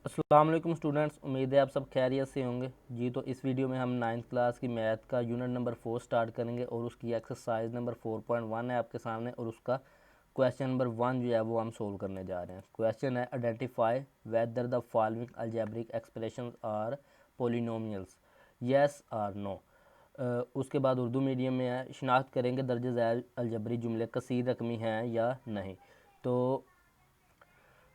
अस्सलाम वालेकुम स्टूडेंट्स, उम्मीद है आप सब खैरियत से होंगे जी। तो इस वीडियो में हम नाइन्थ क्लास की मैथ का यूनिट नंबर 4 स्टार्ट करेंगे और उसकी एक्सरसाइज नंबर 4.1 है आपके सामने और उसका क्वेश्चन नंबर 1 जो है वो हम सोल्व करने जा रहे हैं। क्वेश्चन है identify whether the following algebraic expressions are polynomials, yes और नो। उसके बाद उर्दू मीडियम में है, शिनाख्त करेंगे दर्ज झैल अलजबरी जुमले कसीर रकमी हैं या नहीं। तो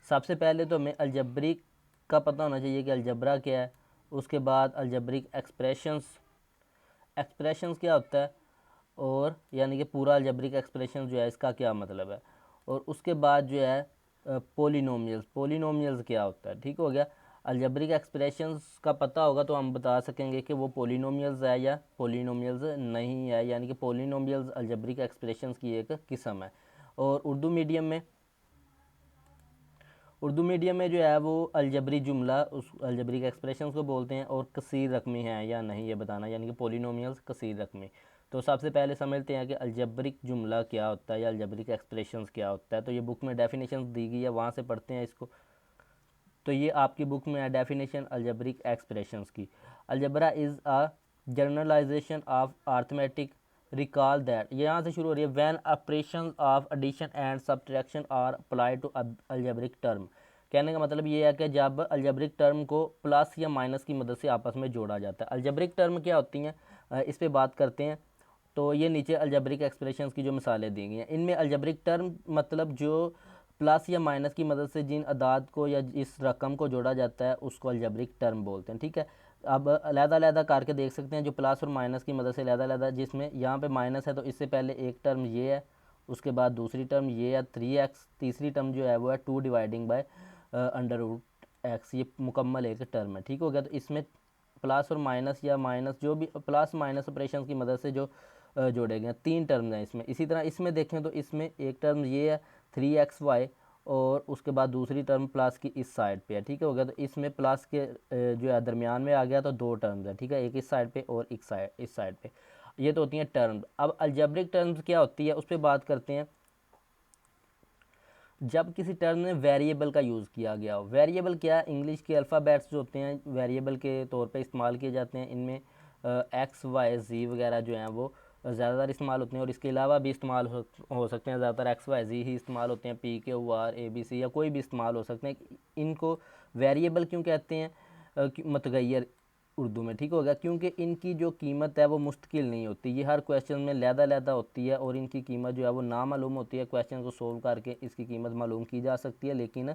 सबसे पहले तो हमें अलजब्रिक का पता होना चाहिए कि अलजबरा क्या है। उसके बाद अलजब्रिक एक्सप्रेशंस, एक्सप्रेशंस क्या होता है और यानी कि पूरा अलजब्रिक एक्सप्रेशन जो है इसका क्या मतलब है। और उसके बाद जो है पोलिनोमियल्स, पोलिनोमियल्स क्या होता है। ठीक हो गया। अलजब्रिक एक्सप्रेशंस का पता होगा तो हम बता सकेंगे कि वो पोलिनोमियल्स है या पोलिनोमियल्स नहीं है, यानी कि पोलिनोमियल्स अलजब्रिक एक्सप्रेशंस की एक किस्म है। और उर्दू मीडियम में जो है वो अलजबरी जुमला उस अलजबरी के एक्सप्रेशंस को बोलते हैं और कसीर रकमी है या नहीं ये बताना, यानी कि पोलिनोमियल्स कसीर रकमी। तो सबसे पहले समझते हैं कि अलजबरिक जुमला क्या होता है या अलजबरिक एक्सप्रेशंस क्या होता है। तो ये बुक में डेफिनेशन दी गई है, वहाँ से पढ़ते हैं इसको। तो ये आपकी बुक में है डेफिनेशन अलजबरिक एक्सप्रेशंस की। Algebra is a generalization of arithmetic, recall that, ये यहाँ से शुरू हो रही है, when operation of addition and subtraction are applied to algebraic term. कहने का मतलब ये है कि जब अलजबरिक टर्म को प्लस या माइनस की मदद से आपस में जोड़ा जाता है। अलजबरिक टर्म क्या होती हैं, इस पे बात करते हैं। तो ये नीचे अलजबरिक एक्सप्रेशंस की जो मिसालें दी गई हैं, इनमें अलजबरिक टर्म मतलब जो प्लस या माइनस की मदद से जिन अदाद को या इस रकम को जोड़ा जाता है उसको अलजबरिक टर्म बोलते हैं। ठीक है। अब अलहदा करके देख सकते हैं जो प्लस और माइनस की मदद से अलहदा, जिसमें यहाँ पे माइनस है तो इससे पहले एक टर्म ये है, उसके बाद दूसरी टर्म ये है 3x, तीसरी टर्म जो है वो है 2 dividing by under root X, ये मुकम्मल एक टर्म है। ठीक हो गया। तो इसमें प्लस और माइनस या माइनस जो भी प्लस माइनस ऑपरेशन की मदद से जो जोड़े गए तीन टर्म्स हैं इसमें। इसी तरह इसमें देखें तो इसमें एक टर्म ये है 3xy और उसके बाद दूसरी टर्म प्लस की इस साइड पे है। ठीक है हो गया। तो इसमें प्लस के जो है दरमियान में आ गया तो दो टर्म्स है। ठीक है, एक इस साइड पे और एक साइड इस साइड पे। ये तो होती हैं टर्म्स। अब अलजेब्रिक टर्म्स क्या होती है उस पर बात करते हैं। जब किसी टर्म में वेरिएबल का यूज़ किया गया हो, वेरिएबल क्या, इंग्लिश के अल्फ़ाबेट्स जो होते हैं वेरिएबल के तौर पे इस्तेमाल किए जाते हैं। इनमें एक्स वाई जी वगैरह जो हैं वो ज़्यादातर इस्तेमाल होते हैं और इसके अलावा भी इस्तेमाल हो सकते हैं। ज़्यादातर एक्स वाई जी ही इस्तेमाल होते हैं, P Q R A B C या कोई भी इस्तेमाल हो सकते हैं। इनको वेरिएबल क्यों कहते हैं, मतगैर उर्दू में। ठीक हो गया, क्योंकि इनकी जो कीमत है वो मुस्तकिल नहीं होती, ये हर क्वेश्चन में लहदा होती है और इनकी कीमत जो है वो ना मालूम होती है। क्वेश्चन को सोल्व करके इसकी कीमत मालूम की जा सकती है, लेकिन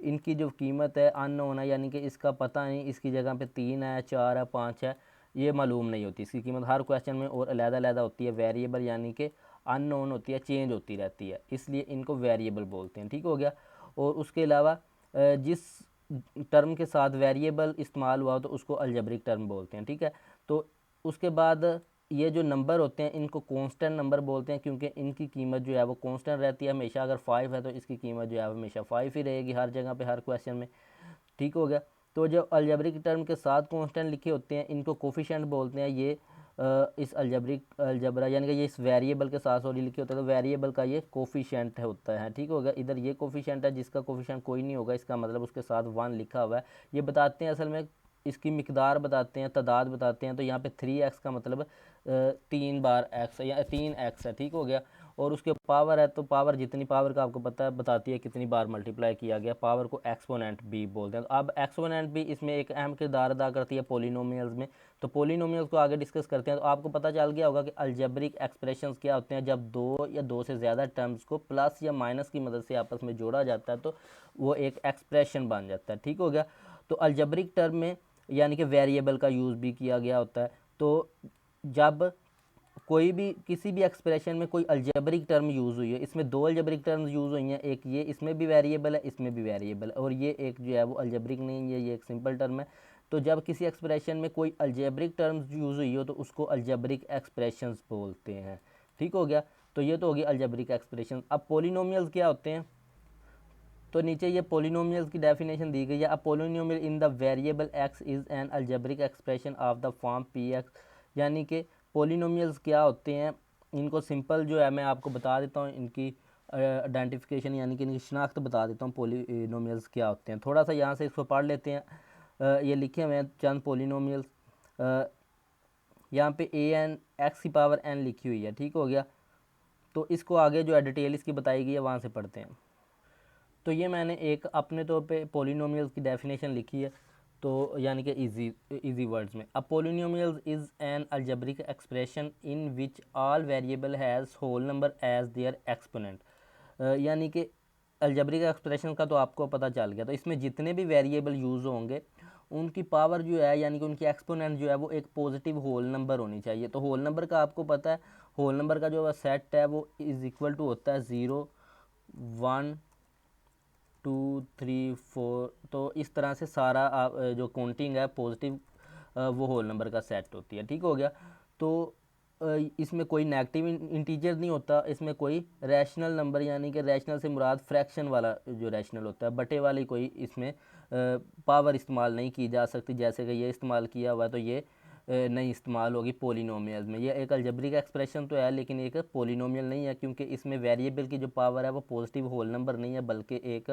इनकी जो कीमत है अननोन है, यानी कि इसका पता नहीं, इसकी जगह पे 3 है 4 है 5 है, ये मालूम नहीं होती। इसकी कीमत हर क्वेश्चन में और अलहदा होती है। वेरिएबल यानी कि अननोन होती है, चेंज होती रहती है, इसलिए इनको वेरिएबल बोलते हैं। ठीक हो गया। और उसके अलावा जिस टर्म के साथ वेरिएबल इस्तेमाल हुआ तो उसको अलजबरिक टर्म बोलते हैं। ठीक है। तो उसके बाद ये जो नंबर होते हैं इनको कांस्टेंट नंबर बोलते हैं, क्योंकि इनकी कीमत जो है वो कांस्टेंट रहती है हमेशा। अगर 5 है तो इसकी कीमत जो है हमेशा 5 ही रहेगी हर जगह पे हर क्वेश्चन में। ठीक हो गया। तो जो अलजबरिक टर्म के साथ कांस्टेंट लिखे होते हैं इनको कोफिशिएंट बोलते हैं। ये इस अलजबरिक अलजबरा यानी कि ये इस वेरिएबल के साथ सॉरी लिखे होते हैं तो वेरिएबल का ये कोफिशिएंट होता है। ठीक हो गया। इधर ये कोफिशिएंट है जिसका कोफिशिएंट कोई नहीं होगा, इसका मतलब उसके साथ 1 लिखा हुआ है। ये बताते हैं असल में इसकी मिकदार बताते हैं, तादाद बताते हैं। तो यहाँ पे 3x का मतलब 3 बार x या 3x है। ठीक हो गया। और उसके पावर है तो पावर जितनी पावर का आपको पता है बताती है कितनी बार मल्टीप्लाई किया गया। पावर को एक्सपोनेंट भी बोलते हैं। तो अब एक्सपोनेंट भी इसमें एक अहम किरदार अदा करती है पोलिनोमियल्स में। तो पोलिनोमियल्स को आगे डिस्कस करते हैं। तो आपको पता चल गया होगा कि अलजेब्रिक एक्सप्रेशंस क्या होते हैं, जब दो या दो से ज़्यादा टर्म्स को प्लस या माइनस की मदद से आपस में जोड़ा जाता है तो वो एक एक्सप्रेशन बन जाता है। ठीक हो गया। तो अलजेब्रिक टर्म में यानी कि वेरिएबल का यूज़ भी किया गया होता है। तो जब कोई भी किसी भी एक्सप्रेशन में कोई अलजेब्रिक टर्म यूज़ हुई है, इसमें दो अलजेब्रिक टर्म्स यूज़ हुई हैं, एक ये इसमें भी वेरिएबल है इसमें भी वेरिएबल है, और ये एक जो है वो अलजेब्रिक नहीं है, ये एक सिंपल टर्म है। तो जब किसी एक्सप्रेशन में कोई अलजेब्रिक टर्म्स यूज़ हुई हो तो उसको अलजेब्रिक एक्सप्रेशंस बोलते हैं। ठीक हो गया। तो ये तो होगी अलजेब्रिक एक्सप्रेशन। अब पोलिनोमियल्स क्या होते हैं, तो नीचे ये पोलिनोमियल्स की डेफिनेशन दी गई है। A polynomial in the variable X is an algebraic expression of the form P X, यानी कि पोलिनोमियल्स क्या होते हैं, इनको सिंपल जो है मैं आपको बता देता हूँ इनकी आइडेंटिफिकेशन यानी कि इनकी शनाख्त बता देता हूँ पोलिनोमियल्स क्या होते हैं। थोड़ा सा यहाँ से इसको पढ़ लेते हैं। ये लिखे हुए हैं चंद पोलिनोमियल्स। यहाँ पे ए एन एक्स की पावर एन लिखी हुई है, ठीक हो गया। तो इसको आगे जो है डिटेल इसकी बताई गई है, वहाँ से पढ़ते हैं। तो ये मैंने एक अपने तौर पे पोलिनोमियल्स की डेफिनेशन लिखी है, तो यानी कि इजी वर्ड्स में, a polynomials is an algebraic expression in which all variable has whole number as their exponent. यानी कि अलजेब्रिक एक्सप्रेशन का तो आपको पता चल गया। तो इसमें जितने भी वेरिएबल यूज़ होंगे उनकी पावर जो है यानी कि उनकी एक्सपोनेंट जो है वो एक पॉजिटिव होल नंबर होनी चाहिए। तो होल नंबर का आपको पता है, होल नंबर का जो सेट है वो इज़ इक्वल टू होता है 0 1 2 3 4। तो इस तरह से सारा जो काउंटिंग है पॉजिटिव वो होल नंबर का सेट होती है, ठीक हो गया। तो इसमें कोई नेगेटिव इंटीजर नहीं होता, इसमें कोई रैशनल नंबर यानी कि रैशनल से मुराद फ्रैक्शन वाला जो रैशनल होता है, बटे वाली कोई इसमें पावर इस्तेमाल नहीं की जा सकती। जैसे कि ये इस्तेमाल किया हुआ है तो ये नहीं इस्तेमाल होगी पोलिनोमियल में। ये एक अलजेब्रिक एक्सप्रेशन तो है लेकिन एक पोलिनोमियल नहीं है, क्योंकि इसमें वेरिएबल की जो पावर है वो पॉजिटिव होल नंबर नहीं है बल्कि एक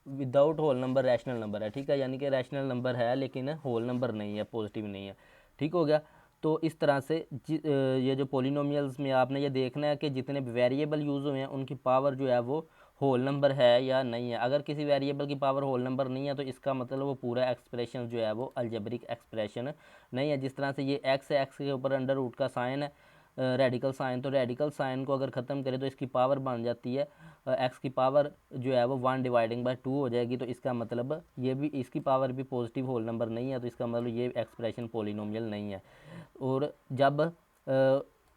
without whole number rational number है, ठीक है। यानी कि रैशनल नंबर है लेकिन होल नंबर नहीं है, पॉजिटिव नहीं है, ठीक हो गया। तो इस तरह से ये जो पोलिनोमियल्स में आपने ये देखना है कि जितने वेरिएबल यूज़ हुए हैं उनकी पावर जो है वो होल नंबर है या नहीं है। अगर किसी वेरिएबल की पावर होल नंबर नहीं है तो इसका मतलब वो पूरा एक्सप्रेशन जो है वो अलजेब्रिक एक्सप्रेशन नहीं है। जिस तरह से ये एक्स है, एक्स के ऊपर अंडर रूट का साइन है, रेडिकल साइन, तो रेडिकल साइन को अगर ख़त्म करें तो इसकी पावर बन जाती है एक्स की पावर जो है वो 1 डिवाइडिंग बाय 2 हो जाएगी। तो इसका मतलब ये भी, इसकी पावर भी पॉजिटिव होल नंबर नहीं है, तो इसका मतलब ये एक्सप्रेशन पोलिनोमियल नहीं है। और जब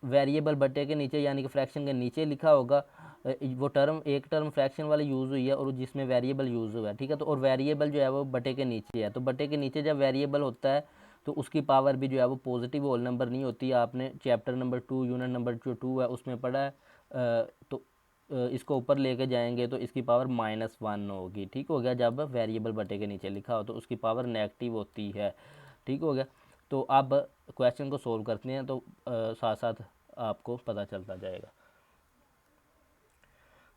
वेरिएबल बटे के नीचे यानी कि फ्रैक्शन के नीचे लिखा होगा वो टर्म, एक टर्म फ्रैक्शन वाली यूज़ हुई है और जिसमें वेरिएबल यूज़ हुआ है, ठीक है। तो और वेरिएबल जो है वो बटे के नीचे है, तो बटे के नीचे जब वेरिएबल होता है तो उसकी पावर भी जो है वो पॉजिटिव होल नंबर नहीं होती। आपने चैप्टर नंबर 2 यूनिट नंबर जो 2 है उसमें पढ़ा है। तो इसको ऊपर लेके जाएंगे तो इसकी पावर -1 होगी, ठीक हो गया। जब वेरिएबल बटे के नीचे लिखा हो तो उसकी पावर नेगेटिव होती है, ठीक हो गया। तो अब क्वेश्चन को सोल्व करते हैं तो साथ साथ आपको पता चलता जाएगा।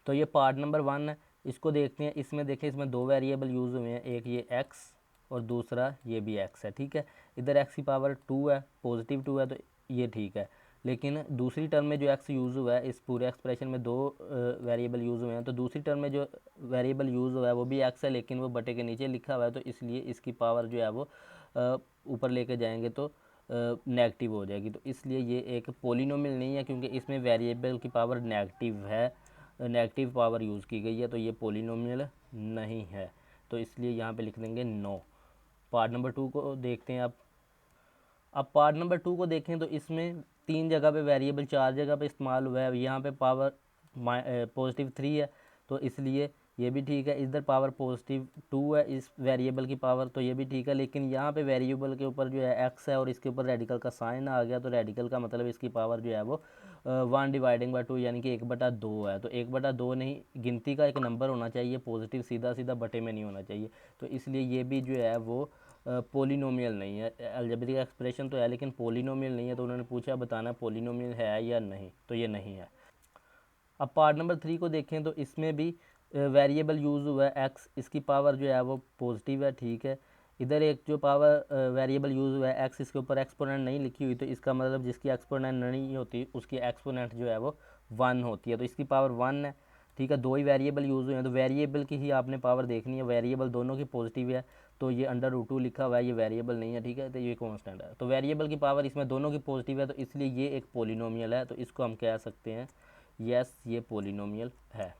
तो ये पार्ट नंबर 1 है, इसको देखते हैं। इसमें देखें, इसमें दो वेरिएबल यूज़ हुए हैं, एक ये x और दूसरा ये भी x है, ठीक है। इधर x की पावर 2 है, पॉजिटिव 2 है, तो ये ठीक है। लेकिन दूसरी टर्म में जो x यूज़ हुआ है, इस पूरे एक्सप्रेशन में दो वेरिएबल यूज़ हुए हैं, तो दूसरी टर्म में जो वेरिएबल यूज़ हुआ है वो भी x है लेकिन वो बटे के नीचे लिखा हुआ है, तो इसलिए इसकी पावर जो है वो ऊपर लेके जाएंगे तो नेगेटिव हो जाएगी। तो इसलिए ये एक पोलिनोमियल नहीं है क्योंकि इसमें वेरिएबल की पावर नेगेटिव है, नेगेटिव पावर यूज़ की गई है, तो ये पोलिनोमियल नहीं है। तो इसलिए यहाँ पे लिख देंगे नो। पार्ट नंबर 2 को देखते हैं अब पार्ट नंबर 2 को देखें तो इसमें 3 जगह पे वेरिएबल 4 जगह पे इस्तेमाल हुआ है। यहाँ पे पावर पॉजिटिव 3 है तो इसलिए ये भी ठीक है। इधर पावर पॉजिटिव 2 है इस वेरिएबल की पावर, तो ये भी ठीक है। लेकिन यहाँ पे वेरिएबल के ऊपर जो है एक्स है और इसके ऊपर रेडिकल का साइन आ गया, तो रेडिकल का मतलब इसकी पावर जो है वो 1 डिवाइडिंग बाई 2 यानी कि 1/2 है। तो 1/2 नहीं, गिनती का एक नंबर होना चाहिए पॉजिटिव, सीधा सीधा बटे में नहीं होना चाहिए। तो इसलिए ये भी जो है वो पोलिनोमियल नहीं है। अलजेब्रिक एक्सप्रेशन तो है लेकिन पोलिनोमियल नहीं है। तो उन्होंने पूछा बताना पोलिनोमियल है या नहीं, तो ये नहीं है। अब पार्ट नंबर 3 को देखें तो इसमें भी वेरिएबल यूज़ हुआ है एक्स, इसकी पावर जो है वो पॉजिटिव है, ठीक है। इधर एक जो पावर वेरिएबल यूज़ हुआ है एक्स, इसके ऊपर एक्सपोनेंट नहीं लिखी हुई, तो इसका मतलब जिसकी एक्सपोनेंट नहीं होती उसकी एक्सपोनेंट जो है वो 1 होती है, तो इसकी पावर 1 है, ठीक है। दो ही वेरिएबल यूज़ हुए हैं तो वेरिएबल की ही आपने पावर देखनी है। वेरिएबल दोनों की पॉजिटिव है तो ये √2 लिखा हुआ है, ये वेरिएबल नहीं है, ठीक है, तो ये कांस्टेंट है। तो वेरिएबल की पावर इसमें दोनों की पॉजिटिव है तो इसलिए ये एक पोलिनोमियल है, तो इसको हम कह सकते हैं यस ये पोलिनोमियल है।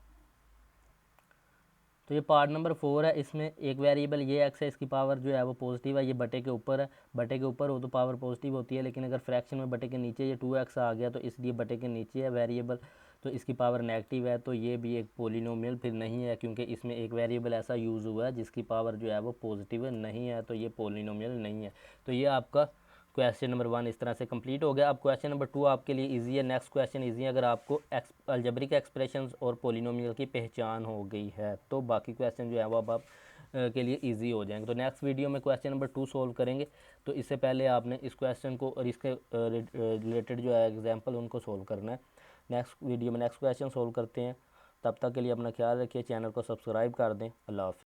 तो ये पार्ट नंबर 4 है, इसमें एक वेरिएबल ये एक्स है, इसकी पावर जो है वो पॉजिटिव है, ये बटे के ऊपर है। बटे के ऊपर हो तो पावर पॉजिटिव होती है, लेकिन अगर फ्रैक्शन में बटे के नीचे ये 2x आ गया तो इसलिए बटे के नीचे है वेरिएबल, तो इसकी पावर नेगेटिव है। तो ये भी एक पोलिनोमियल फिर नहीं है क्योंकि इसमें एक वेरिएबल ऐसा यूज़ हुआ है जिसकी पावर जो है वो पॉजिटिव नहीं है, तो ये पोलिनोमियल नहीं है। तो ये आपका क्वेश्चन नंबर 1 इस तरह से कंप्लीट हो गया। अब क्वेश्चन नंबर 2 आपके लिए इजी है। नेक्स्ट क्वेश्चन इजी है अगर आपको अलजेब्रिक एक्सप्रेशंस और पोलिनोमियल की पहचान हो गई है, तो बाकी क्वेश्चन जो है वो अब आप के लिए इजी हो जाएंगे। तो नेक्स्ट वीडियो में क्वेश्चन नंबर 2 सोल्व करेंगे। तो इससे पहले आपने इस क्वेश्चन को और इसके रिलेटेड जो है एग्जाम्पल उनको सोल्व करना है। नेक्स्ट वीडियो में नेक्स्ट क्वेश्चन सोल्व करते हैं। तब तक के लिए अपना ख्याल रखिए, चैनल को सब्सक्राइब कर दें। अल्लाह हाफ़िज़।